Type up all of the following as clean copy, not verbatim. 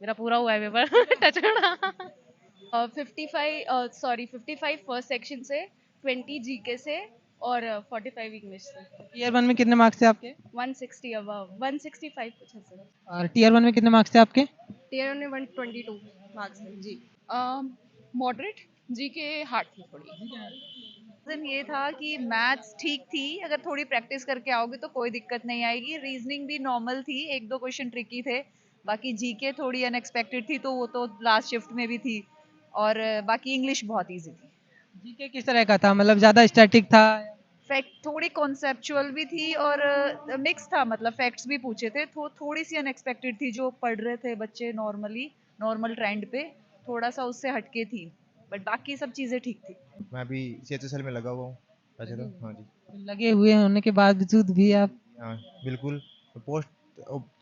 मेरा पूरा हुआ है पेपर टच करना। 55 फर्स्ट सेक्शन से, 20 जीके से और 45 इंग्लिश से। टीयर 1 में कितने मार्क्स थे आपके? 160 अबव, 165 कुछ ऐसे। और टीयर 1 में कितने मार्क्स थे आपके? टीयर में 122 मार्क्स थे जी। मॉडरेट, जीके हार्ड थी थोड़ी। रीजन ये था कि मैथ्स ठीक थी, अगर थोड़ी प्रैक्टिस करके आओगे तो कोई दिक्कत नहीं आएगी। रीजनिंग भी नॉर्मल थी, एक दो क्वेश्चन ट्रिकी थे। बाकी जीके थोड़ी अनएक्सपेक्टेड थी, तो वो तो लास्ट शिफ्ट में भी थी। और बाकी इंग्लिश बहुत इजी थी। जीके किस तरह का था, मतलब ज़्यादा स्टैटिक था? फैक्ट थोड़ी कॉन्सेप्चुअल भी थी और मिक्स था, मतलब फैक्ट्स भी पूछे थे। थोड़ी सी अनएक्सपेक्टेड थी, जो पढ़ रहे थे बच्चे नॉर्मली नॉर्मल ट्रेंड पे, थोड़ा सा उससे हटके थी। बट बाकी सब चीज़ें ठीक थी। मैं अभी CHSL में लगा हुआ हूँ वैसे तो। हाँ जी। लगे हुए होने के बावजूद भी आप? हाँ बिल्कुल, पोस्ट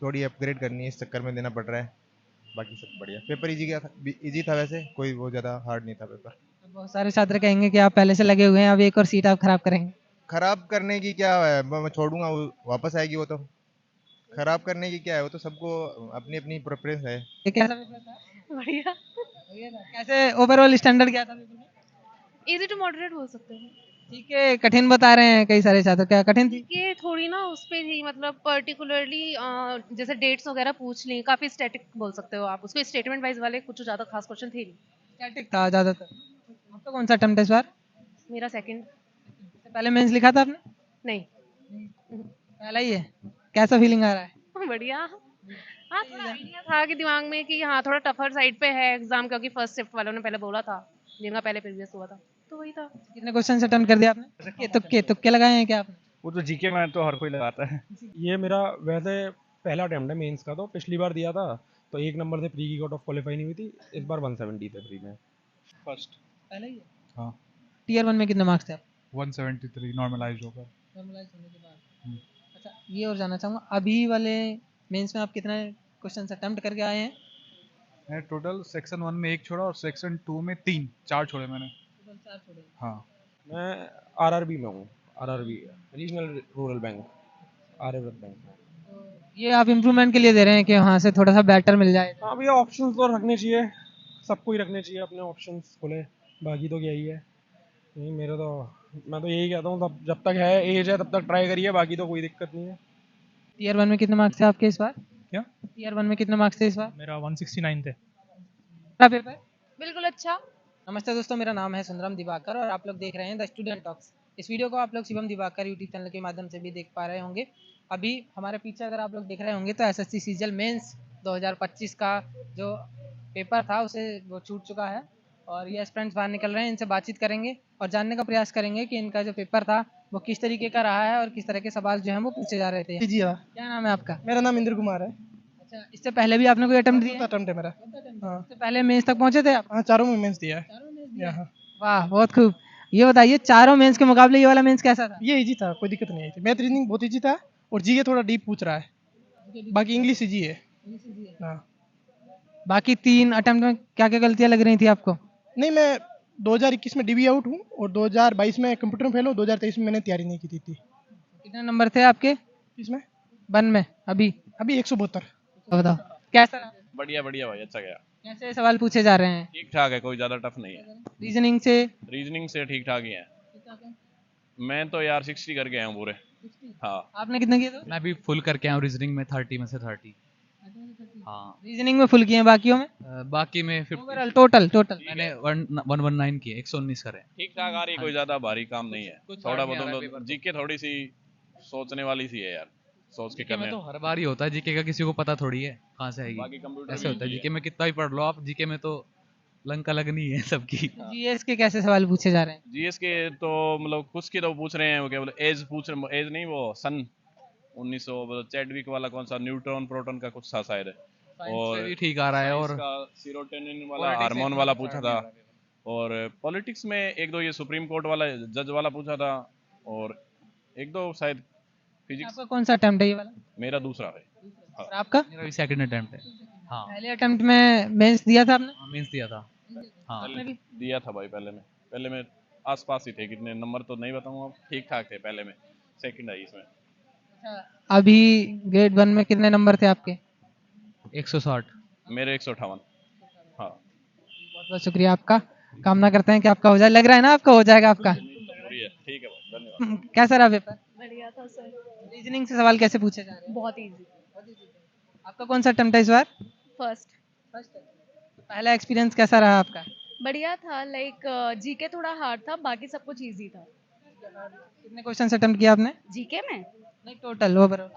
थोड़ी अपग्रेड करनी है, इस चक्कर में देना पड़ रहा है। बाकी सब बढ़िया। पेपर इजी था वैसे, कोई बहुत ज़्यादा हार्ड नहीं था पेपर। बहुत सारे छात्र कहेंगे कि आप पहले से लगे हुए हैं, अब एक और सीट आप खराब करेंगे। खराब करने की क्या है, मैं छोड़ूंगा, वो वापस आएगी। वो तो खराब करने की क्या है, वो तो सबको अपनी अपनी प्रेफरेंस है। ये कैसा पेपर था? बढ़िया। कैसे ओवरऑल स्टैंडर्ड क्या था पेपर में? इजी टू मॉडरेट बोल सकते हैं। ठीक है, कठिन बता रहे हैं कई सारे छात्र, क्या कठिन थी? ये थोड़ी ना उस पे थी, मतलब पर्टिकुलरली जैसे डेट्स वगैरह पूछ ली, काफी स्टैटिक बोल सकते हो आप उसको, स्टेटमेंट वाइज वाले कुछ ज्यादा खास क्वेश्चन थे नहीं। स्टैटिक था ज़्यादातर। आपका कौन सा अटेम्प्ट है इस बार? मेरा सेकंड। इससे पहले मेंस लिखा था आपने? नहीं। पहला ही है। कैसा फीलिंग आ रहा है? बढ़िया। हाँ, थोड़ा आइडिया था कि दिमाग में कि हाँ थोड़ा टफर साइड पे है एग्जाम, क्योंकि फर्स्ट शिफ्ट वालों ने पहले बोला था, जिनका पहले प्रीवियस हुआ था, तो वही था। कितने क्वेश्चन अटेम्प्ट कर दिया आपने? तुक्के तुक्के तुक्के लगाए हैं क्या आपने? वो तो जीके में तो हर कोई लगाता है। ये मेरा वैसे पहला अटेम्प्ट है मेंस का। तो पिछली बार दिया था तो 1 नंबर से प्री की कट ऑफ क्वालिफाई नहीं हुई थी। इस बार 170 थे प्री में। फर्स्ट। पहला ही है। हाँ टीयर 1 में कितने मार्क्स थे आप? 173 नॉर्मलाइज होकर। नॉर्मलाइज होने के बाद। अच्छा, ये और जानना चाहूँगा, अभी वाले मेंस में आप कितने क्वेश्चन अटेम्प्ट करके आए हैं? मैं टोटल सेक्शन 1 में 1 छोड़ा और सेक्शन 2 में 4 छोड़े मैंने। टोटल 4 छोड़े। हाँ। मैं आरआरबी में हूँ। RRB regional rural bank, Aryavart bank में। तो ये आप इम्प्रूवमेंट के लिए दे रहे हैं कि वहाँ से थोड़ा सा बेटर मिल जाए? हाँ भैया, ऑप्शंस तो रखने चाहिए, सबको ही रखने चाहिए अपने ऑप्शंस खुले। बाकी तो क्या ही है। नहीं, मेरे तो मैं तो यही कहता हूँ, जब तक है एज है तब तक ट्राई करिए, बाकी तो कोई दिक्कत नहीं है। टीयर 1 में कितने मार्क्स थे आपके इस बार? क्या? टीयर 1 में कितने मार्क्स थे इस बार? मेरा 169 थे। क्या पेपर? बिल्कुल अच्छा। नमस्ते दोस्तों, मेरा नाम है सुंदरम दिवाकर और आप लोग देख रहे हैं द स्टूडेंट टॉक्स। इस वीडियो को आप लोग शिवम दिवाकर यूट्यूब चैनल के माध्यम से भी देख पा रहे होंगे। अभी हमारे पीछे अगर आप लोग देख रहे होंगे तो एसएससी सीजीएल मेंस 2025 का जो पेपर था उसे वो छूट चुका है और ये एस्पिरेंट्स बाहर निकल रहे हैं। इनसे बातचीत करेंगे और जानने का प्रयास करेंगे कि इनका जो पेपर था वो किस तरीके का रहा है और किस तरह के सवाल जो हैं वो पूछे जा रहे थे। जी हाँ, क्या नाम है आपका? मेरा नाम इंद्र कुमार है। अच्छा, इससे पहले भी आपने कोई अटेम्प्ट दिया? अटेम्प्ट है मेरा। हाँ। इससे पहले मेंस तक पहुंचे थे आप? हाँ, चारों में मेंस दिया है। चारों मेंस दिया है? हाँ। वाह, बहुत खूब। ये बताइए, चारों मेंस के मुकाबले ये वाला मेंस कैसा था? ये इजी था, कोई दिक्कत नहीं आई थी। मैथ रीजनिंग बहुत इजी था और जीके थोड़ा डीप पूछ रहा है, बाकी इंग्लिश इजी है। हाँ। बाकी 3 अटेम्प्ट में क्या क्या गलतियां लग रही थी आपको? नहीं, मैं 2021 में डीबी आउट हूँ और 2022 में कंप्यूटर में फेल हूँ। 2023 में मैंने तैयारी नहीं की थी। कितने नंबर थे आपके इसमें 1 में? अभी 172। बताओ कैसा रहा? बढ़िया बढ़िया भाई, अच्छा गया। कैसे सवाल पूछे जा रहे हैं? ठीक ठाक है, कोई ज़्यादा टफ नहीं है। रीजनिंग से? रीजनिंग से ठीक ठाक ही है। मैं तो यार 60 करके आया हूँ पूरे। हाँ। आपने कितने किए थे? मैं भी फुल करके आया हूँ रीजनिंग में, 30 में से 30। हाँ। रीजनिंग में फुल किए हैं, बाकियों में? बाकी में 50। ओवरऑल टोटल मैंने 119 किए, 119 करे। ठीक ठाक आ रही, कोई ज़्यादा भारी काम नहीं है। कुछ थोड़ा hard नहीं आ रहा बहुत पेपर तो। जीके थोड़ी सी सोचने वाली सी है यार, सोच के जीके में करने। तो हर बार ही होता है, जीके का किसी को पता थोड़ी है कहाँ से बाकी आएगी। कंप्यूटर ऐसे भी होता है, easy जीके में कितना भी पढ़ लो आप, जीके में तो लंका लगनी है सबकी। जीएस के कैसे सवाल पूछे जा रहे हैं? जीएस के तो मतलब कुछ की तो पूछ रहे हैं, वो क्या बोले, एज पूछ रहे, एज नहीं, वो सन 1900 चैडविक वाला कौन सा न्यूट्रॉन प्रोटॉन का कुछ था शायद। और भी ठीक आ रहा है। और सीरोटोनिन वाला हार्मोन वाला पूछा था। और पॉलिटिक्स में एक दो ये सुप्रीम कोर्ट वाला जज वाला पूछा था। और एक दो शायद फिजिक्स। आपका कौन सा अटेम्प्ट है ये वाला? मेरा दूसरा है। और आपका? मेरा भी सेकंड अटेम्प्ट है। हाँ, पहले अटेम्प्ट में मेंस दिया था आपने? मेंस दिया था। हाँ, पहले दिया था भाई, पहले में आसपास ही थे, कितने नंबर तो नहीं बताऊंगा, ठीक ठाक थे पहले में। सेकंड आई इसमें। अभी ग्रेड 1 में कितने नंबर थे आपके? 160। मेरे 158। हाँ बहुत बहुत शुक्रिया आपका। कामना करते हैं कि आपका हो जाए। लग रहा है ना आपका हो जाएगा आपका। पूरी है, ठीक है, धन्यवाद। कैसा रहा पेपर? बढ़िया था सर, रीजनिंग से सवाल कैसे पूछे जा रहे हैं? बहुत इजी। आपका कौन सा अटेम्प्ट है इस बार? फर्स्ट पहला एक्सपीरियंस कैसा रहा आपका? बढ़िया था, लाइक जीके थोड़ा हार्ड था, बाकी सब कुछ इजी था। कितने क्वेश्चन अटेम्प्ट किया आपने? जीके में नहीं, टोटल ओवरऑल।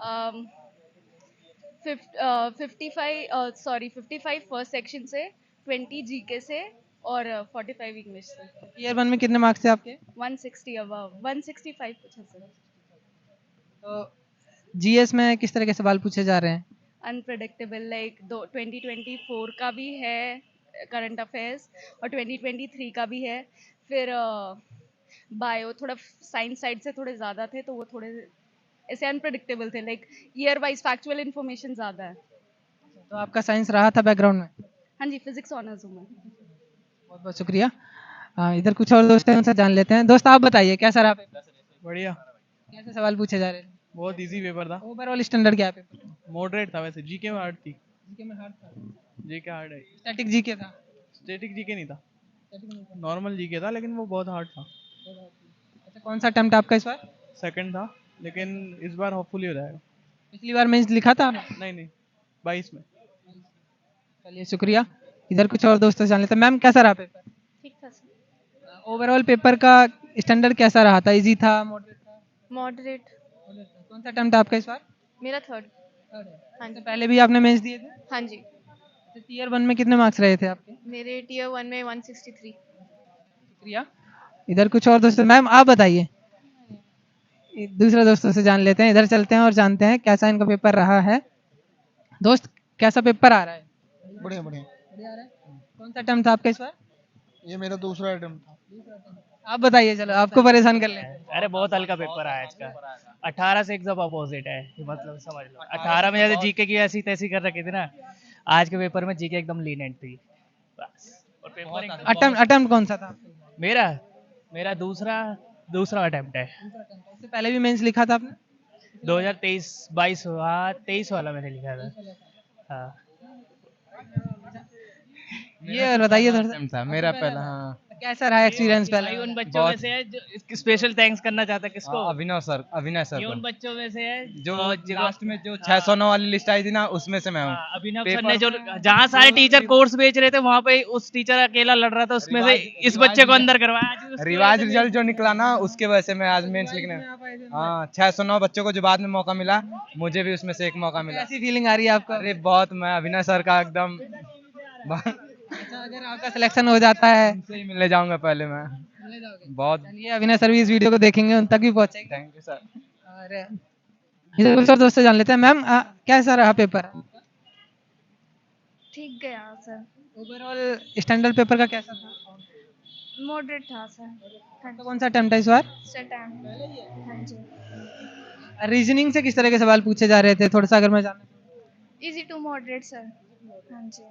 55 फर्स्ट सेक्शन से, 20 जीके से और 45 इंग्लिश से। ईयर 1 में कितने मार्क्स थे आपके? 160 अबव, 165 कुछ ऐसे। तो जीएस में किस तरह के सवाल पूछे जा रहे हैं? अनप्रेडिक्टेबल, लाइक 2024 का भी है करंट अफेयर्स और 2023 का भी है। फिर बायो थोड़ा साइंस साइड से थोड़े ज़्यादा थे, तो वो थोड़े ऐसे अनप्रेडिक्टेबल थे, like year wise factual information ज़्यादा है। तो आपका साइंस रहा था बैकग्राउंड में? हाँ जी, फिजिक्स ऑनर्स हूँ मैं। बहुत बहुत शुक्रिया। इधर कुछ और दोस्त हैं, उनसे जान लेते हैं। दोस्त आप बताइए कैसा रहा पेपर? बढ़िया, कैसे सवाल पूछे जा रहे हैं? बहुत इजी पेपर था, ओवरऑल स्टैंडर्ड क्या है पेपर? मॉडरेट था। वैसे जीके में हार्ड थी, जीके में हार्ड था। जीके हार्ड है। स्टैटिक जीके था? स्टैटिक जीके नहीं था, नॉर्मल जीके था, लेकिन वो बहुत हार्ड था। अच्छा, कौन सा अटेम्प्ट आपका इस बार? सेकंड था, लेकिन इस बार होपफुली हो जाएगा। पिछली बार मेंस लिखा था आपने? नहीं, 22 में। चलिए शुक्रिया। इधर कुछ और दोस्तों से जान लेते हैं। मैम कैसा रहा पेपर? ठीक था सर। ओवरऑल पेपर का स्टैंडर्ड कैसा रहा था? इजी था, मॉडरेट था? मॉडरेट। कौन सा अटेम्प्ट आपका इस बार? मेरा थर्ड। हाँ इससे जी। पहले भी आपने मेंस दिए थे? हाँ जी, ईयर 1 में कितने मार्क्स रहे थे आपके? मेरे टीयर 1 में 163। शुक्रिया। इधर कुछ और दोस्तों, मैम आप बताइए। दूसरे दोस्तों से जान लेते हैं। इधर चलते हैं और जानते हैं कैसा इनका पेपर रहा है। दोस्त कैसा पेपर आ रहा है? बढ़िया बढ़िया। बढ़िया आ रहा है। कौन सा अटेम्प्ट था आपका इस बार? ये मेरा दूसरा अटेम्प्ट था। आप बताइए, चलो आपको परेशान कर लेते हैं। अरे बहुत हल्का पेपर आया इसका। 18 से एकदम अपोजिट है, मतलब समझ लो। 18 में जैसे जीके की ऐसी तैसी कर रखी थी ना, आज के पेपर में जीके एकदम लीनेंट थी बस। और पेपर अटेम्प्ट कौन सा था? मेरा मेरा दूसरा अटेम्प्ट है। इससे पहले भी मेंस लिखा था आपने? 2023-22, हाँ 23 वाला मैंने लिखा था। हाँ ये बताइए थोड़ा था मेरा पहला। हाँ, कैसा रहा एक्सपीरियंस पहले? भाई उन बच्चों में से है जो स्पेशल थैंक्स करना चाहता है। किसको? अभिनव सर ये उन बच्चों में से है जो लास्ट में जो 609 वाली लिस्ट आई थी ना, उसमें से मैं हूँ। अभिनव सर ने जो जहाँ सारे टीचर कोर्स बेच रहे थे, वहाँ पे उस टीचर अकेला लड़ रहा था, उसमें से इस बच्चे को अंदर करवाया। रिवाइज रिजल्ट जो निकला ना, उसके वजह से मैं आज मेंस लिखने। हाँ, 609 बच्चों को जो बाद में मौका मिला, मुझे भी उसमें से एक मौका मिला। कैसी फीलिंग आ रही है आपको? अरे बहुत, मैं अभिनव सर का एकदम अच्छा, अगर आपका सिलेक्शन हो जाता है उनसे ही मिलने जाऊंगा पहले मैं। बहुत। चलिए अविनाश सर भी इस वीडियो को देखेंगे, उन तक भी पहुंचेंगे। Thank you sir. और इधर कुछ और दोस्तों जान लेते हैं। मैम कैसा रहा पेपर? ठीक गया सर। ओवरऑल स्टैंडर्ड पेपर का कैसा था? मॉडरेट था सर। तो कौन सा अटेम्प्ट है इस बार? हाँ जी। रीजनिंग से किस तरह के सवाल पूछे जा रहे थे, थोड़ा सा अगर मैं जानना। Easy to moderate sir. हाँ जी।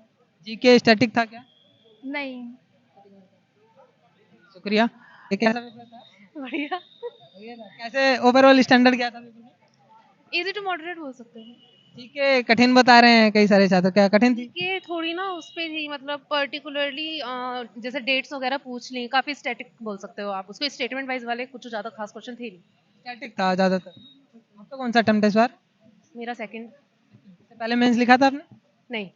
जीके स्टैटिक था क्या? नहीं। शुक्रिया। ये कैसा पेपर था? बढ़िया। कैसे ओवरऑल स्टैंडर्ड क्या था पेपर में? इजी टू मॉडरेट बोल सकते हैं। ठीक है, कठिन बता रहे हैं कई सारे छात्र। क्या कठिन थी? ये थोड़ी ना उस पे थी, मतलब पर्टिकुलरली जैसे डेट्स वगैरह पूछ ली, काफी स्टैटिक बोल सकते हो आप उसको। स्टेटमेंट वाइज वाले कुछ ज्यादा खास क्वेश्चन थे नहीं। स्टैटिक था ज्यादातर। आपका कौन सा अटेम्प्ट है इस बार? मेरा सेकंड। पहले मेंस लिखा था आपने? नहीं।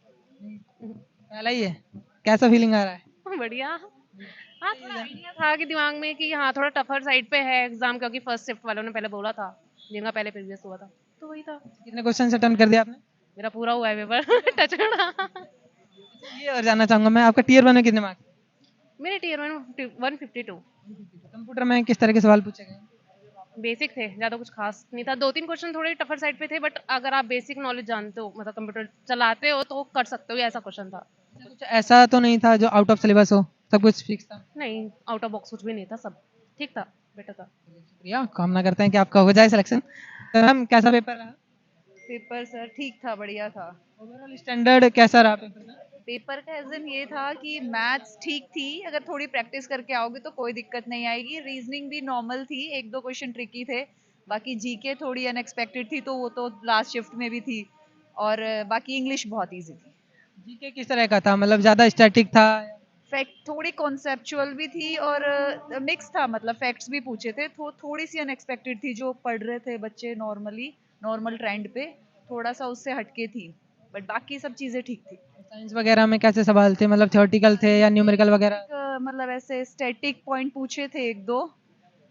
पहला ही है। कैसा फीलिंग आ रहा है? बढ़िया। हाँ, थोड़ा आइडिया था कि दिमाग में कि हाँ थोड़ा टफर साइड पे है एग्जाम, क्योंकि फर्स्ट शिफ्ट वालों ने पहले बोला था, जिनका पहले प्रीवियस हुआ था, तो वही था। कितने क्वेश्चन अटेम्प्ट कर दिया आपने? मेरा पूरा हुआ है पेपर। टच करना। ये और जानना चाहूंगा मैं, आपका टीयर 1 में कितने मार्क्स? मेरे टीयर 152। कंप्यूटर में किस तरह के सवाल पूछे गए? बेसिक थे, ज्यादा कुछ खास नहीं था। 2-3 क्वेश्चन थोड़े टफर साइड पे थे, बट अगर आप बेसिक नॉलेज जानते हो, मतलब कंप्यूटर चलाते हो, तो कर सकते हो, ऐसा क्वेश्चन था। कुछ ऐसा तो नहीं था जो आउट ऑफ सिलेबस हो? सब कुछ फिक्स था? नहीं, आउट ऑफ बॉक्स कुछ भी नहीं था, सब ठीक था, बेटर था। शुक्रिया, कामना करते हैं कि आपका हो जाए सिलेक्शन। तो मैम कैसा पेपर रहा? पेपर सर ठीक था, बढ़िया था। ओवरऑल स्टैंडर्ड कैसा रहा पेपर का? पेपर का एजन ये था कि मैथ्स ठीक थी, अगर थोड़ी प्रैक्टिस करके आओगे तो कोई दिक्कत नहीं आएगी। रीजनिंग भी नॉर्मल थी, 1-2 क्वेश्चन ट्रिकी थे। बाकी जीके थोड़ी अनएक्सपेक्टेड थी, तो वो तो लास्ट शिफ्ट में भी थी। और बाकी इंग्लिश बहुत इजी थी। जीके किस तरह का था, मतलब ज्यादा स्टैटिक था? फैक्ट थोड़ी कॉन्सेप्चुअल भी थी और मिक्स था, मतलब फैक्ट्स भी पूछे थे, थोड़ी सी अनएक्सपेक्टेड थी जो पढ़ रहे थे बच्चे नॉर्मली नॉर्मल ट्रेंड पे, थोड़ा सा उससे हटके थी, बट बाकी सब चीजें ठीक थी। साइंस वगैरह में कैसे सवाल थे, मतलब थ्योरेटिकल थे या न्यूमेरिकल वगैरह? मतलब ऐसे स्टैटिक पॉइंट पूछे थे एक दो,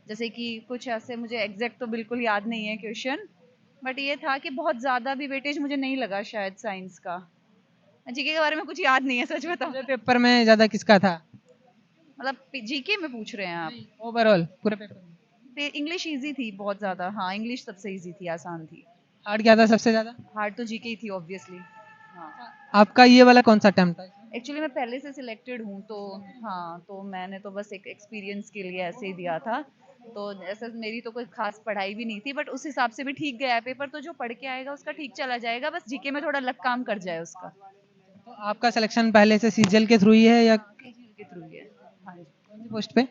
जैसे कि कुछ ऐसे, मुझे एग्जैक्ट तो बिल्कुल याद नहीं है क्वेश्चन, बट ये था कि बहुत ज्यादा भी वेटेज मुझे नहीं लगा शायद साइंस का। जीके के बारे में कुछ याद नहीं है सच बताओ। पेपर में ज्यादा किसका था? मतलब जीके में पूछ रहे हैं आप? ओवरऑल पूरे पेपर में? इंग्लिश इजी थी बहुत ज्यादा, हाँ इंग्लिश सबसे इजी थी, आसान थी। हार्ड क्या था सबसे ज्यादा? हार्ड तो जीके ही थी ऑब्वियसली। हाँ आपका ये वाला कौन सा अटेम्प्ट था? एक्चुअली मैं पहले से सिलेक्टेड हूँ, तो हाँ तो मैंने तो बस एक एक्सपीरियंस के लिए ऐसे ही दिया था, तो ऐसा मेरी तो कोई खास पढ़ाई भी नहीं थी, बट उस हिसाब से भी ठीक गया है पेपर, तो जो पढ़ के आएगा उसका ठीक चला जाएगा, बस जीके में थोड़ा लक काम कर जाए उसका। तो आपका सिलेक्शन पहले से सीजीएल के थ्रू ही है या सीजीएल के थ्रू ही है? हाँ जी। कौन सी पोस्ट पे?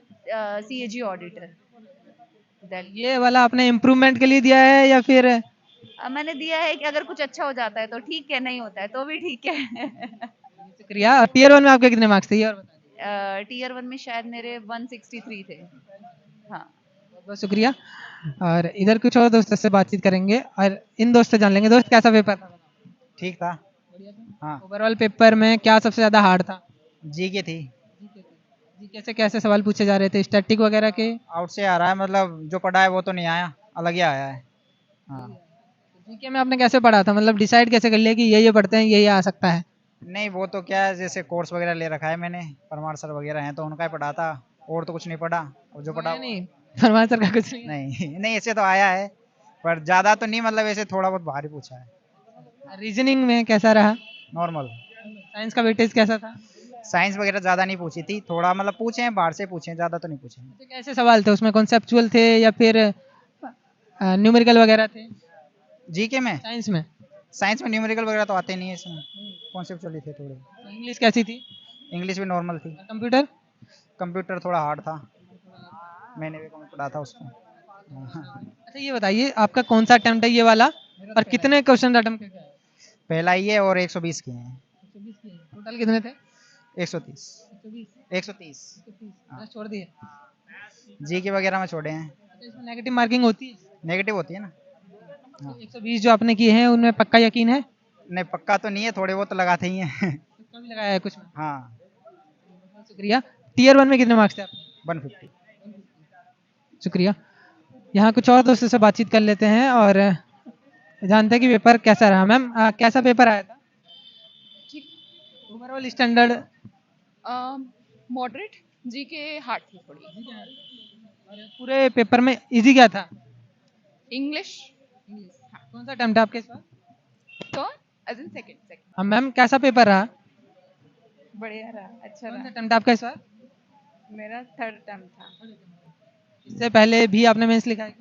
CAG auditor. ये वाला आपने इम्प्रूवमेंट के लिए दिया है या फिर? मैंने दिया है कि अगर कुछ अच्छा हो जाता है तो ठीक है, नहीं होता है तो भी ठीक है। शुक्रिया। टीयर 1 में आपके कितने मार्क्स थे ये और बता टीयर 1 में शायद मेरे 163 थे। हाँ बहुत शुक्रिया। और इधर कुछ और दोस्तों से बातचीत करेंगे और इन दोस्त से जान लेंगे। दोस्त कैसा पेपर था? ठीक था। हाँ ओवरऑल पेपर में क्या सबसे ज्यादा हार्ड था? जीके थी। जीके से कैसे सवाल पूछे जा रहे थे, स्टैटिक वगैरह के? आउट से आ रहा है, मतलब जो पढ़ा है वो तो नहीं आया, अलग ही आया है। हाँ जीके में आपने कैसे पढ़ा था, मतलब डिसाइड कैसे कर लिया कि ये पढ़ते हैं ये आ सकता है? नहीं वो तो क्या है, जैसे कोर्स वगैरह ले रखा है मैंने, परमार सर वगैरह हैं तो उनका ही पढ़ा था, और तो कुछ नहीं पढ़ा, और जो पढ़ा नहीं परमार सर का कुछ नहीं? नहीं नहीं ऐसे तो आया है, पर ज्यादा तो नहीं, मतलब ऐसे थोड़ा बहुत भारी पूछा है। रीजनिंग में कैसा रहा? नॉर्मल। साइंस का वेटेज कैसा था? साइंस वगैरह ज्यादा नहीं पूछी थी, थोड़ा मतलब पूछे हैं, बाहर से पूछे हैं, ज्यादा तो नहीं पूछे। तो कैसे सवाल थे उसमें, कॉन्सेप्चुअल थे या फिर न्यूमेरिकल वगैरह थे? जीके में? साइंस में? साइंस में न्यूमेरिकल वगैरह तो आते नहीं है इसमें, कॉन्सेप्चुअल ही थे थोड़े। इंग्लिश कैसी थी? इंग्लिश भी नॉर्मल थी। कंप्यूटर? कंप्यूटर थोड़ा हार्ड था, मैंने भी कम पढ़ा था उसको। अच्छा ये बताइए आपका कौन सा अटेम्प्ट है ये वाला, और कितने क्वेश्चन अटेम्प्ट किए? पहला ही है और 120 किए हैं। टोटल कितने थे? 130। 130 छोड़ दिए? जीके वगैरह में छोड़े हैं। इसमें नेगेटिव मार्किंग होती है? नेगेटिव होती है ना। 120 जो आपने किए हैं उनमें पक्का यकीन है? नहीं पक्का तो नहीं है, थोड़े बहुत तो लगाते ही हैं। भी लगाया है कुछ में? हाँ शुक्रिया। टीयर 1 में कितने मार्क्स थे आपके? 150। शुक्रिया। यहाँ कुछ और दोस्तों से बातचीत कर लेते हैं और जानते हैं कि पेपर कैसा रहा। मैम कैसा पेपर आया था? Overall standard? Moderate. GK hard थी थोड़ी। पूरे पेपर में इजी क्या था? इंग्लिश। कौन सा अटेम्प्ट है आपके इस बार? कौन? एज इन सेकंड। हाँ मैम कैसा पेपर रहा? बढ़िया रहा, अच्छा कौन सा रहा। अटेम्प्ट आपका इस बार? मेरा थर्ड अटेम्प्ट था। इससे पहले भी आपने मेंस लिखा है?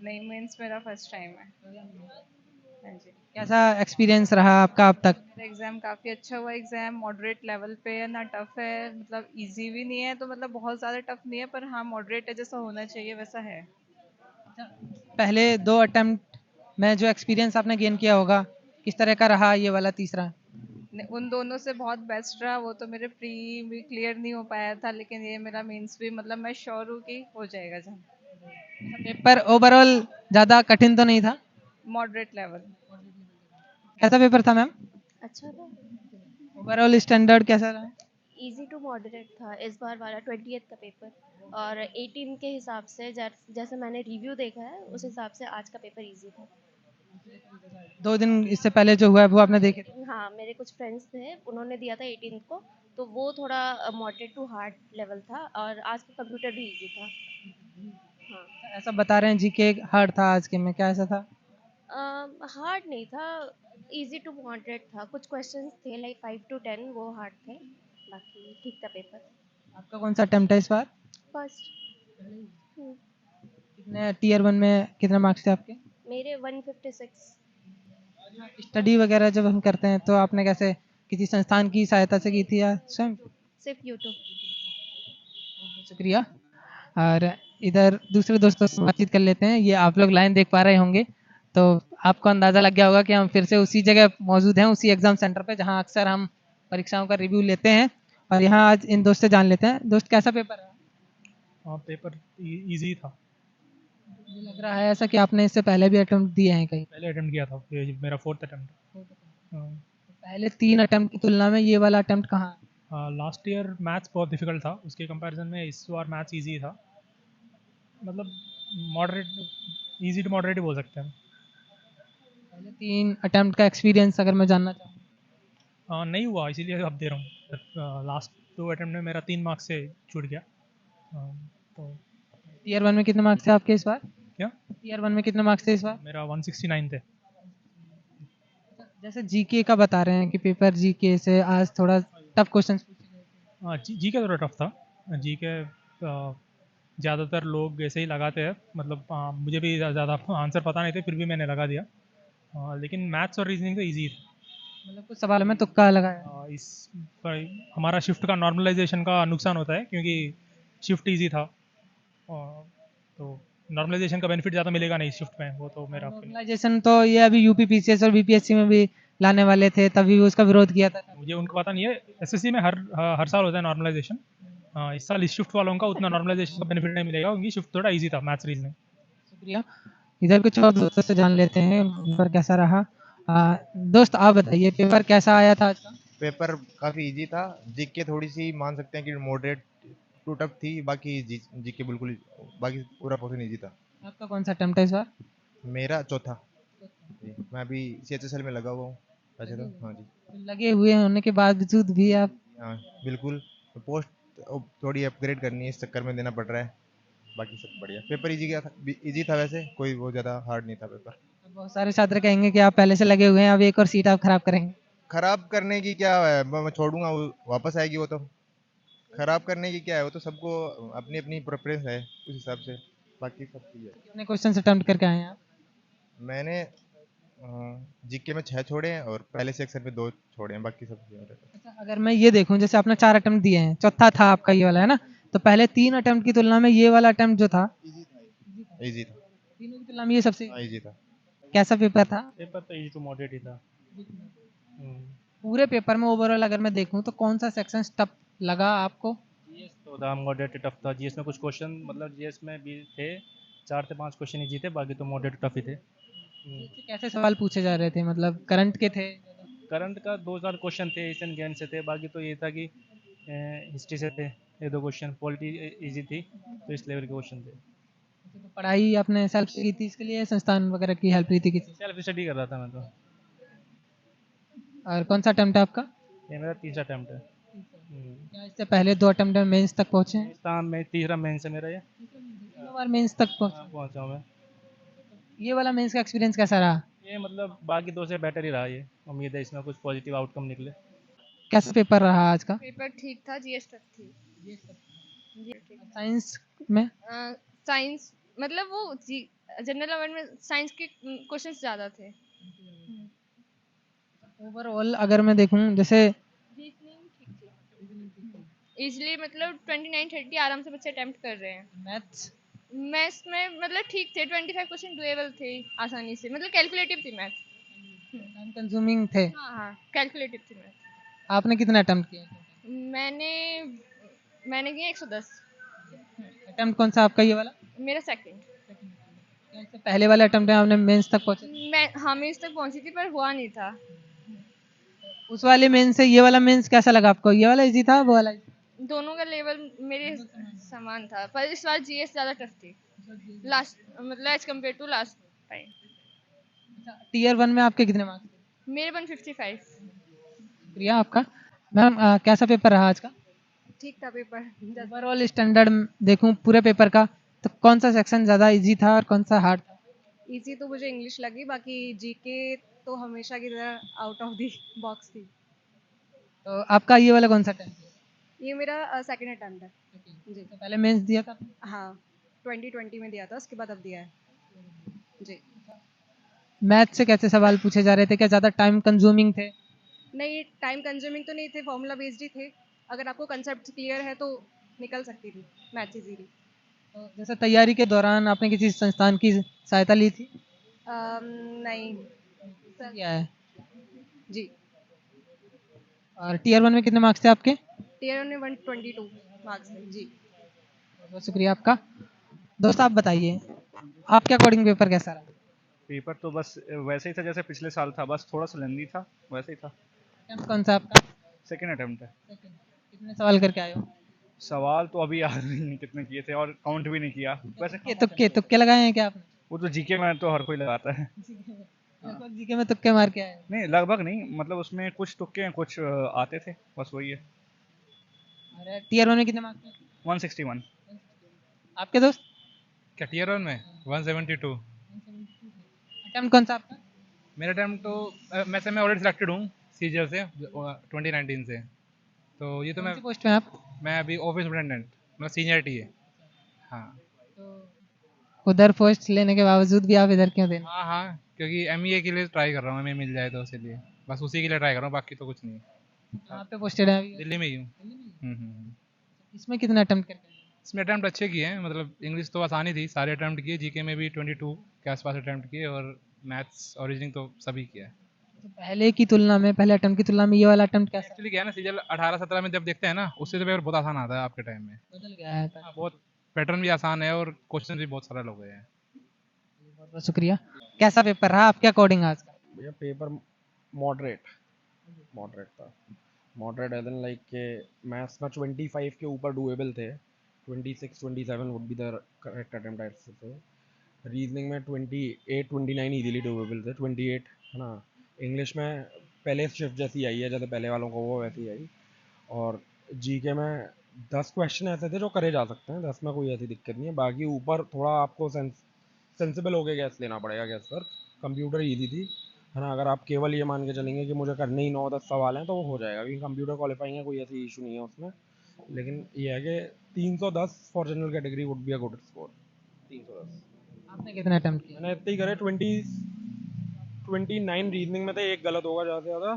नहीं मेंस मेरा फर्स्ट टाइम है। हाँ जी। कैसा एक्सपीरियंस रहा आपका अब तक? एग्जाम काफी अच्छा हुआ, एग्जाम मॉडरेट लेवल पे है, ना टफ है, मतलब इजी भी नहीं है, तो मतलब बहुत ज्यादा टफ नहीं है, पर हाँ मॉडरेट है, जैसा होना चाहिए वैसा है। पहले 2 अटेम्प्ट में जो एक्सपीरियंस आपने गेन किया होगा किस तरह का रहा ये वाला तीसरा? उन दोनों से बहुत बेस्ट रहा, वो तो मेरे प्री भी क्लियर नहीं हो पाया था, लेकिन ये मेरा मेंस भी, मतलब मैं श्योर हूँ कि हो जाएगा। जब पेपर ओवरऑल ज्यादा कठिन तो नहीं था? Moderate level. कैसा पेपर था मैम? अच्छा था। ओवरऑल स्टैंडर्ड कैसा रहा? इजी टू मॉडरेट था इस बार वाला 20th का पेपर, और 18 के हिसाब से जैसे मैंने रिव्यू देखा है उस हिसाब से आज का पेपर इजी था। 2 दिन इससे पहले जो हुआ है वो आपने देखे थे? हाँ मेरे कुछ फ्रेंड्स थे, उन्होंने दिया था 18 को, तो वो थोड़ा मॉडरेट टू हार्ड लेवल था, और आज का कंप्यूटर भी इजी था। हाँ ऐसा बता रहे हैं जीके हार्ड था आज के में, क्या ऐसा था? हार्ड नहीं था, इजी टू मॉडरेट था। कुछ क्वेश्चंस थे लाइक 5 to 10 वो हार्ड थे, बाकी ठीक था पेपर। आपका कौन सा अटेम्प्ट है इस बार? फर्स्ट। कितने टीयर 1 में कितने मार्क्स थे आपके? मेरे 156। स्टडी वगैरह जब हम करते हैं तो आपने कैसे, किसी संस्थान की सहायता से की थी या स्वयं? सिर्फ यूट्यूब। शुक्रिया। और इधर दूसरे दोस्तों से बातचीत कर लेते हैं। ये आप लोग लाइन देख पा रहे होंगे तो आपको अंदाज़ा लग गया होगा कि हम फिर से उसी जगह मौजूद हैं, उसी एग्ज़ाम सेंटर पे जहां अक्सर हम परीक्षाओं का रिव्यू लेते हैं और यहाँ आज इन दोस्त से जान लेते हैं। दोस्त कैसा पेपर रहा? हाँ पेपर इजी था। मुझे लग रहा है ऐसा कि आपने इससे पहले भी अटेम्प्ट दिए हैं कहीं। पहले अटेम्प्ट किया था, ये मेरा 4th अटेम्प्ट। पहले 3 अटेम्प्ट की तुलना में ये वाला अटेम्प्ट कहाँ? लास्ट ईयर मैथ्स बहुत डिफिकल्ट था, उसके कंपैरिजन में इस बार मैथ्स इजी था, मतलब मॉडरेट, इजी टू मॉडरेट ही बोल सकते हैं। पहले 3 अटेम्प्ट का एक्सपीरियंस अगर मैं जानना चाहूँ। नहीं हुआ, इसीलिए अब दे रहा हूँ। लास्ट 2 अटेम्प्ट में मेरा 3 मार्क्स से छूट गया। तो ईयर 1 में कितने मार्क्स थे आपके इस बार? क्या? ईयर 1 में कितने मार्क्स थे इस बार? मेरा 169 थे। जैसे जीके का बता रहे हैं कि पेपर जीके से आज थोड़ा टफ क्वेश्चन। हाँ जी के थोड़ा टफ था। जी के ज़्यादातर लोग ऐसे ही लगाते हैं, मतलब मुझे भी ज़्यादा आंसर पता नहीं थे, फिर भी मैंने लगा दिया। लेकिन मैथ्स और रीजनिंग तो इजी था, मतलब कुछ सवालों में तुक्का लगाया। इस पर हमारा शिफ्ट का नॉर्मलाइजेशन का नुकसान होता है, क्योंकि शिफ्ट इजी था, तो नॉर्मलाइजेशन का बेनिफिट ज़्यादा मिलेगा नहीं शिफ्ट में, वो तो मेरा। नॉर्मलाइजेशन तो ये अभी यूपी पीसीएस और बीपीएससी में भी लाने वाले थे, तभी उसका विरोध किया था। मुझे उनका पता नहीं है, एसएससी में हर साल होता है नॉर्मलाइजेशन। इस साल इस शिफ्ट वालों का उतना नॉर्मलाइजेशन का बेनिफिट नहीं मिलेगा, क्योंकि शिफ्ट थोड़ा इजी था मैथ्स रीजनिंग। शुक्रिया। इधर कुछ और दोस्तों से जान लेते हैं पेपर कैसा रहा। दोस्त आप बताइए पेपर कैसा आया था आज का? पेपर काफ़ी इजी था। जीके थोड़ी सी मान सकते हैं कि मॉडरेट टू टफ थी, बाकी जीके बिल्कुल, बाकी पूरा पोर्शन इजी था। आपका कौन सा अटेम्प्ट है इस बार? मेरा चौथा जी। मैं अभी CHSL में लगा हुआ हूँ वैसे तो। हाँ जी। लगे हुए होने के बावजूद भी आप? हाँ बिल्कुल, पोस्ट थोड़ी अपग्रेड करनी है, इस चक्कर में देना पड़ रहा है, बाकी सब बढ़िया। पेपर इजी था वैसे, कोई वो ज़्यादा हार्ड नहीं था पेपर। बहुत सारे छात्र कहेंगे कि आप पहले से लगे हुए हैं, अब एक और सीट आप खराब करेंगे। खराब करने की क्या है, मैं छोड़ूंगा, वो वापस आएगी। वो तो खराब करने की क्या है, वो तो सबको अपनी अपनी प्रेफरेंस है, उस हिसाब से बाकी सब ठीक है। कितने क्वेश्चन अटेम्प्ट करके आए हैं आप? मैंने जीके में 6 छोड़े हैं और पहले सेक्शन में 2 छोड़े हैं, बाकी सब। अच्छा, अगर मैं ये देखूं जैसे आपने 4 अटेम्प्ट दिए हैं, चौथा था आपका ये वाला है ना, तो पहले 3 अटेम्प्ट की तुलना में ये वाला अटेम्प्ट जो था इजी था। तीनों की तुलना में ये सबसे इजी था। कैसा पेपर था? पेपर तो इजी टू मॉडरेट ही था। पूरे पेपर में ओवरऑल अगर मैं देखूं तो कौन सा सेक्शन टफ लगा आपको? जीएस तो था मॉडरेट टफ था। जीएस में कुछ क्वेश्चन, मतलब जीएस में भी थे 4 से 5 क्वेश्चन इजी थे, बाकी तो मॉडरेट टफ ही थे। कैसे सवाल पूछे जा रहे थे, मतलब करंट के थे? करंट का 2-4 क्वेश्चन थे, एशियन गेम से थे, बाकी तो ये था कि हिस्ट्री से थे 1-2 क्वेश्चन। पॉलिटी इजी थी, तो इस लेवल के क्वेश्चन थे। तो पढ़ाई आपने सेल्फ की थी, इसके लिए संस्थान वगैरह की हेल्प ली थी किसी? सेल्फ स्टडी कर रहा था मैं तो। और कौन सा अटेम्प्ट है आपका? ये मेरा तीसरा अटेम्प्ट है। क्या इससे पहले 2 अटेम्प्ट में मेंस तक पहुंचे हैं? मैं तीसरा मेंस है मेरा ये। 2 बार मेंस तक पहुंचा हूँ मैं। ये वाला मेंस का एक्सपीरियंस कैसा रहा? ये मतलब बाकी 2 से बेटर ही रहा ये। उम्मीद है इसमें कुछ पॉजिटिव आउटकम निकले। कैसा पेपर रहा आज का? पेपर ठीक था, जीएस टफ थी। साइंस में? साइंस मतलब वो जनरल अवेयर में साइंस के क्वेश्चंस ज़्यादा थे। ओवरऑल अगर मैं देखूं जैसे इजली मतलब 29-30 आराम से बच्चे अटेम्प्ट कर रहे हैं। मैथ्स में मतलब ठीक थे, 25 क्वेश्चन डुएबल थे आसानी से, मतलब कैलकुलेटिव थी मैथ। टाइम कंज्यूमिंग थे? हाँ कैलकुलेटिव थी मैथ। आपने कितने अटेम्प्ट किए? मैंने किया 110। अटेम्प्ट कौन सा आपका ये वाला? मेरा सेकंड। इससे पहले वाले अटेम्प्ट में आपने मेंस तक पहुंचे? मैं मेंस तक पहुंची थी, पर हुआ नहीं था। उस वाले मेंस से ये वाला मेंस कैसा लगा आपको? ये वाला इजी था, वो वाला? दोनों का लेवल मेरे समान था, पर इस बार जीएस ज़्यादा टफ थी लास्ट, मतलब as compare to last time. Tier 1 में आपके कितने मार्क्स? मेरे 155। शुक्रिया आपका। मैम कैसा पेपर रहा आज का? ठीक था पेपर। ओवरऑल स्टैंडर्ड देखूं पूरे पेपर का, तो कौन सा सेक्शन ज़्यादा इजी था और कौन सा हार्ड था? इजी तो मुझे इंग्लिश लगी, बाकी जीके तो हमेशा की तरह आउट ऑफ द बॉक्स थी। तो आपका ये वाला कौन सा अटेम्प्ट है? ये मेरा सेकंड अटेम्प्ट है जी। तो पहले मेंस दिया था? हाँ 2020 में दिया था, उसके बाद अब दिया है जी। मैथ से कैसे सवाल पूछे जा रहे थे? क्या ज़्यादा टाइम कंज्यूमिंग थे? नहीं, टाइम कंज्यूमिंग तो नहीं थे, फॉर्मूला बेस्ड ही थे। अगर आपको कंसेप्ट क्लियर है तो निकल सकती थी मैथ इजीली। तो जैसे तैयारी के दौरान आपने किसी संस्थान की सहायता ली थी? नहीं क्या है जी। और टीयर 1 में कितने मार्क्स थे आपके? टीयर 1 में 122 मार्क्स थे जी। बहुत बहुत शुक्रिया आपका। दोस्त आप बताइए, आपके अकॉर्डिंग पेपर कैसा रहा? पेपर तो बस वैसे ही था जैसे पिछले साल था, बस थोड़ा सा लेंदी था, वैसे ही था। अटेम्प्ट कौन सा आपका? सेकंड अटेम्प्ट है। कितने सवाल करके आए हो? सवाल तो अभी याद नहीं कितने किए थे और काउंट भी नहीं किया वैसे। तुक्के लगाए हैं क्या आपने? वो तो जीके में तो हर कोई लगाता है। लगभग जीके में तुक्के मार के आए हैं। नहीं लगभग नहीं, मतलब उसमें कुछ तुक्के हैं, कुछ आते थे, बस वही है। और टीयर 1 में कितने मार्क्स थे? 161। आपके दोस्त? क्या टीयर 1 में 172। अटेम्प्ट कौन सा आपका? मेरा टाइम तो मैं ऑलरेडी सिलेक्टेड हूँ सीजीएल से 2019 से, तो ये तो कौन मैं सी पोस्ट पे हैं आप? मैं अभी ऑफिस अटेंडेंट, मतलब सीनियरिटी है। हाँ उधर पोस्ट लेने के बावजूद भी आप इधर क्यों देना? हाँ, क्योंकि एमईए के लिए ट्राई कर रहा हूँ, एमईए मिल जाए तो इसीलिए, बस उसी के लिए ट्राई कर रहा हूँ, बाकी तो कुछ नहीं। कहाँ पे पोस्टेड है अभी? दिल्ली में ही हूँ। इसमें कितने अटेम्प्ट करके आए? इसमें अटैम्प्ट अच्छे किए हैं, मतलब इंग्लिश तो आसानी थी, सारे अटैम्प्ट किए, जीके में भी 22 के आसपास अटैम्प्ट किए, और मैथ्स और रीजनिंग तो सभी किया है। तो पहले की तुलना में, पहले अटेम्प्ट की तुलना में ये वाला अटेम्प्ट कैसा? एक्चुअली क्या है ना, सीजल 18-17 में जब देखते हैं ना, उससे तो पेपर बहुत आसान आता है आपके टाइम में। बदल गया है। बहुत पैटर्न भी आसान है और क्वेश्चन भी बहुत सरल हो गए हैं। बहुत बहुत शुक्रिया। कैसा पेपर रहा आपके अकॉर्डिंग आज का? भैया पेपर मॉडरेट था। मॉडरेट एज इन लाइक के मैथ्स में 25 के ऊपर डूएबल थे, 26-27 would be the correct attempt आई से। रीजनिंग में 28-29 इजीली डूएबल थे, 28 है ना। इंग्लिश में पहले शिफ्ट जैसी आई है, जैसे पहले वालों को वो वैसी आई। और जीके में 10 क्वेश्चन ऐसे थे जो करे जा सकते हैं, 10 में कोई ऐसी दिक्कत नहीं है। बाकी ऊपर थोड़ा आपको सेंसिबल हो के गैस लेना पड़ेगा, गैस पर कंप्यूटर ईजी थी है ना। अगर आप केवल ये मान के चलेंगे कि मुझे करने ही 9-10 सवाल हैं तो वो हो जाएगा, क्योंकि कंप्यूटर क्वालिफाइंग है, कोई ऐसी इशू नहीं है उसमें। लेकिन ये है कि 310 for general category would be a good score. 310। आपने कितने अटेम्प्ट किए? मैंने इतने ही करे, 29 रीजनिंग में थे, एक गलत होगा ज़्यादा से ज़्यादा।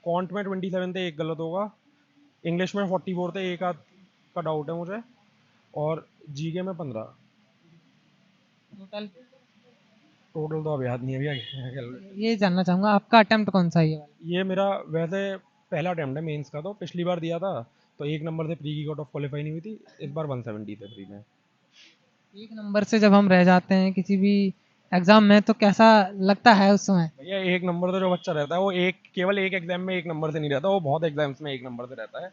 कॉन्ट में 27 थे, एक गलत होगा। इंग्लिश में 44 थे, एक आध का डाउट है मुझे। और जीके में 15। टोटल तो अब याद नहीं है भैया। ये जानना चाहूंगा आपका अटेम्प्ट कौन सा है ये वाला? ये मेरा वैसे पहला अटेम्प्ट है मेंस का। तो पिछली बार दिया था तो 1 नंबर से प्री की कट ऑफ क्वालिफाई नहीं हुई थी, इस बार 170 थे प्री में। 1 नंबर से जब हम रह जाते हैं किसी भी एग्जाम में तो कैसा लगता है उस समय? भैया 1 नंबर से जो बच्चा रहता है वो केवल एक एग्जाम में 1 नंबर से नहीं रहता, वो बहुत एग्जाम्स में 1 नंबर से रहता है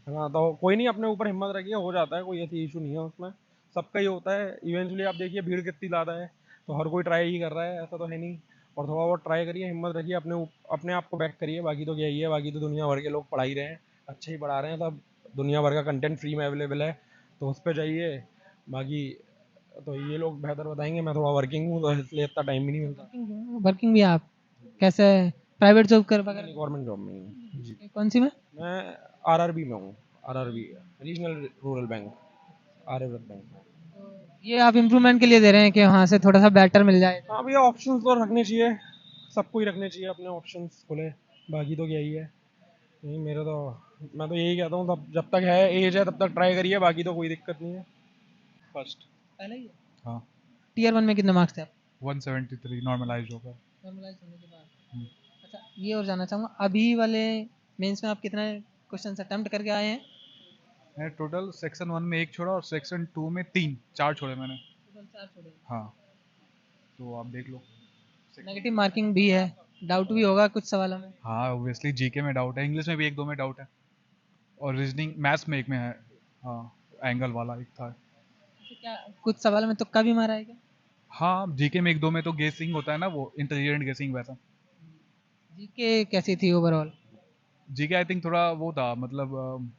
ना। तो कोई नहीं, अपने ऊपर हिम्मत रखिए, हो जाता है, कोई ऐसी इशू नहीं है उसमें, सबका ही होता है इवेंचुअली। आप देखिए भीड़ कितनी ज़्यादा है, तो हर कोई ट्राई ही कर रहा है, ऐसा तो है नहीं। और थोड़ा बहुत ट्राई करिए, हिम्मत रखिए, अपने आप को बैक करिए। बाकी तो क्या ही है, बाकी तो दुनिया भर के लोग पढ़ा ही रहे हैं, अच्छे ही पढ़ा रहे हैं सब। दुनिया भर का कंटेंट फ्री में अवेलेबल है, तो उस पर जाइए। बाकी तो ये लोग बेहतर बताएंगे, मैं थोड़ा वर्किंग हूँ तो इसलिए इतना टाइम भी नहीं मिलता। वर्किंग भी आप कैसे? प्राइवेट जॉब कर वगैरह? गवर्नमेंट जॉब में हूँ जी। कौन सी में? मैं आरआरबी में हूँ, RRB regional rural bank, Aryavart bank में। ये आप इम्प्रूवमेंट के लिए दे रहे हैं कि वहाँ से थोड़ा सा बेटर मिल जाए? हाँ भैया, ऑप्शंस तो रखने चाहिए, सबको ही रखने चाहिए अपने ऑप्शंस खुले। बाकी तो क्या ही है, नहीं मेरे तो, मैं तो यही कहता हूँ, जब तक है एज है तब तक ट्राई करिए, बाकी तो कोई दिक्कत नहीं है। फर्स्ट पहले ही? हाँ। टीयर 1 में कितने मार्क्स थे आप? 173 नॉर्मलाइज होकर। नॉर्मलाइज होने के बाद। अच्छा, ये और जानना चाहूँगा अभी वाले मेंस में आप कितने क्वेश्चन अटेम्प्ट करके आए हैं? मैं टोटल सेक्शन 1 में 1 छोड़ा और सेक्शन 2 में 4 छोड़े मैंने। टोटल 4 छोड़े। हाँ, तो आप देख लो। नेगेटिव मार्किंग भी है, डाउट भी होगा कुछ सवालों में? हाँ ऑब्वियसली, जीके में डाउट है, इंग्लिश में भी 1-2 में डाउट है, और रीजनिंग मैथ्स में 1 में है। हाँ, एंगल वाला एक था। क्या कुछ सवालों में तुक्का भी मारा है क्या? हाँ, जीके में 1-2 में तो गेसिंग होता है ना, वो इंटेलिजेंट गेसिंग वैसा। जीके कैसी थी ओवरऑल? जीके आई थिंक थोड़ा वो था, मतलब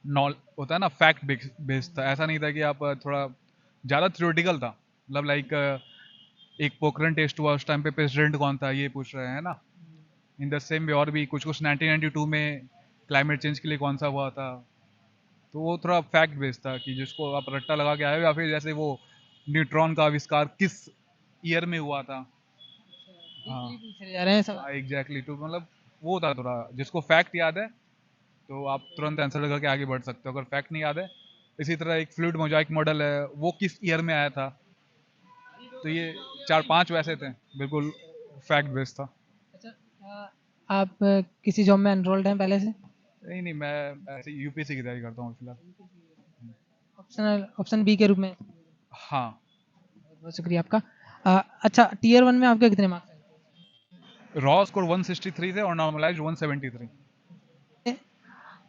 नॉल होता है ना, फैक्ट बेस्ड था। ऐसा नहीं था कि आप थोड़ा ज़्यादा थ्योरेटिकल था, मतलब लाइक एक पोखरण टेस्ट हुआ उस टाइम पे प्रेसिडेंट कौन था ये पूछ रहे हैं ना। इन द सेम वे और भी कुछ 1992 में क्लाइमेट चेंज के लिए कौन सा हुआ था, तो वो थोड़ा फैक्ट बेस्ड था कि जिसको आप रट्टा लगा के आए हो, या फिर जैसे वो न्यूट्रॉन का आविष्कार किस ईयर में हुआ था। हाँ पूछे जा रहे हैं सब। एग्जैक्टली, तो मतलब वो था थोड़ा, जिसको फैक्ट याद है तो आप तुरंत आंसर करके आगे बढ़ सकते हो। अगर फैक्ट नहीं याद है, इसी तरह एक फ्लूइड मोजाइक मॉडल है, वो किस ईयर में आया था, तो ये 4-5 वैसे थे, बिल्कुल फैक्ट बेस्ड था। आप किसी जॉब में एनरोल्ड हैं पहले से? नहीं मैं ऐसे यूपीएससी की तैयारी करता हूँ फिलहाल। ऑप्शन बी के रूप में। हाँ। बहुत शुक्रिया आपका। अच्छा, टीयर 1 में आपके कितने मार्क्स? रॉ स्कोर 163 थे और नॉर्मलाइज 173।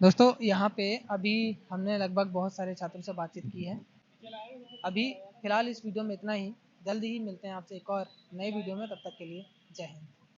दोस्तों यहाँ पे अभी हमने लगभग बहुत सारे छात्रों से बातचीत की है। अभी फिलहाल इस वीडियो में इतना ही। जल्द ही मिलते हैं आपसे एक और नए वीडियो में, तब तक के लिए जय हिंद।